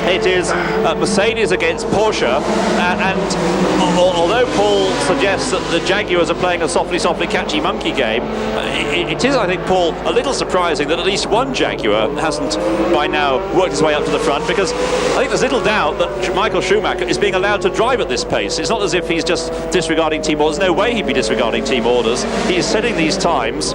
It is Mercedes against Porsche, and although Paul suggests that the Jaguars are playing a softly catchy monkey game, it is, I think, Paul, a little surprising that at least one Jaguar hasn't by now worked his way up to the front, because I think there's little doubt that Michael Schumacher is being allowed to drive at this pace. It's not as if he's just disregarding team orders. No way he'd be disregarding team orders. He's setting these times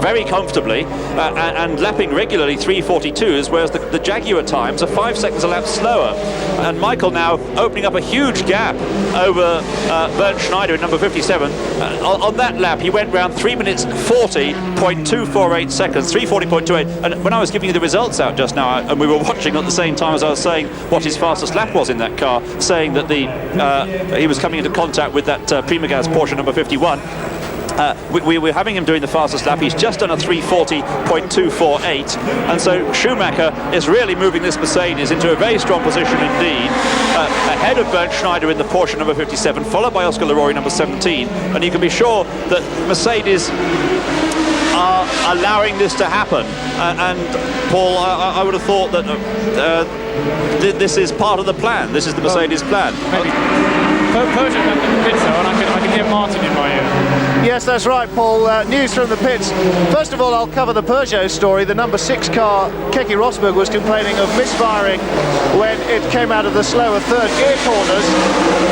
very comfortably and lapping regularly 3:42s, whereas the Jaguar times are 5 seconds a lap slower. And Michael now opening up a huge gap over Bernd Schneider in number 57. On that lap, he went round 3 minutes 40.248 seconds, 3:40.28. And when I was giving you the results out just now, and we were watching at the same time as I was saying what his fastest lap was in that car, saying that he was coming into contact with that Primagaz Porsche number 51. We were having him doing the fastest lap. He's just done a 3:40.248, and so Schumacher is really moving this Mercedes into a very strong position indeed, ahead of Bernd Schneider in the Porsche number 57, followed by Oscar Leroy number 17, and you can be sure that Mercedes are allowing this to happen. And Paul, I would have thought that this is part of the plan. This is the Mercedes plan. Maybe Peugeot left in the pit zone, and I can hear Martin in my ear. Yes, that's right, Paul. News from the pits. First of all, I'll cover the Peugeot story. The number 6 car, Keke Rosberg, was complaining of misfiring when it came out of the slower third gear corners,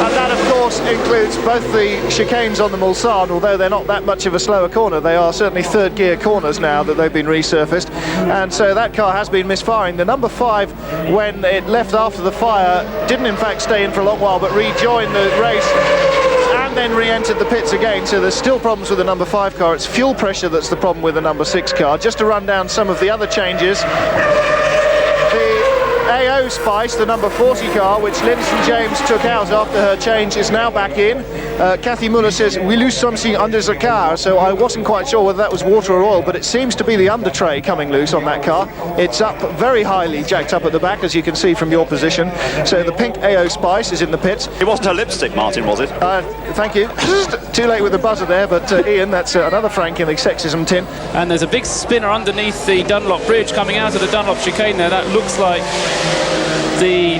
and that of course includes both the chicanes on the Mulsanne. Although they're not that much of a slower corner, they are certainly third gear corners now that they've been resurfaced, and so that car has been misfiring. The number 5, when it left after the fire, didn't in fact stay in for a long while but rejoined the race and then re-entered the pits again. So there's still problems with the number 5 car. It's fuel pressure that's the problem with the number 6 car. Just to run down some of the other changes, AO Spice, the number 40 car, which Lindsay James took out after her change, is now back in. Kathy Muller says, we lose something under the car, so I wasn't quite sure whether that was water or oil, but it seems to be the under tray coming loose on that car. It's up very highly, jacked up at the back, as you can see from your position. So the pink AO Spice is in the pits. It wasn't her lipstick, Martin, was it? Thank you. Too late with the buzzer there, but Ian, that's another Frank in the sexism tin. And there's a big spinner underneath the Dunlop bridge coming out of the Dunlop chicane there. That looks like the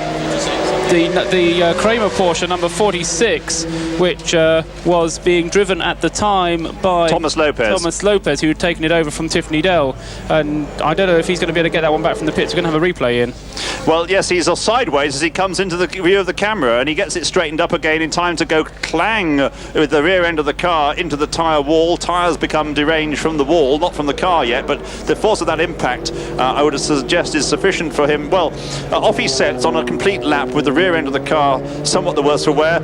Kramer Porsche number 46, which was being driven at the time by Thomas Lopez, who had taken it over from Tiffany Dell, and I don't know if he's going to be able to get that one back from the pits. We're going to have a replay in. Well, yes, he's sideways as he comes into the view of the camera, and he gets it straightened up again in time to go clang with the rear end of the car into the tyre wall. Tyres become deranged from the wall, not from the car yet, but the force of that impact, I would suggest, is sufficient for him. Well, off he sets on a complete lap with the rear end of the car somewhat the worse for wear.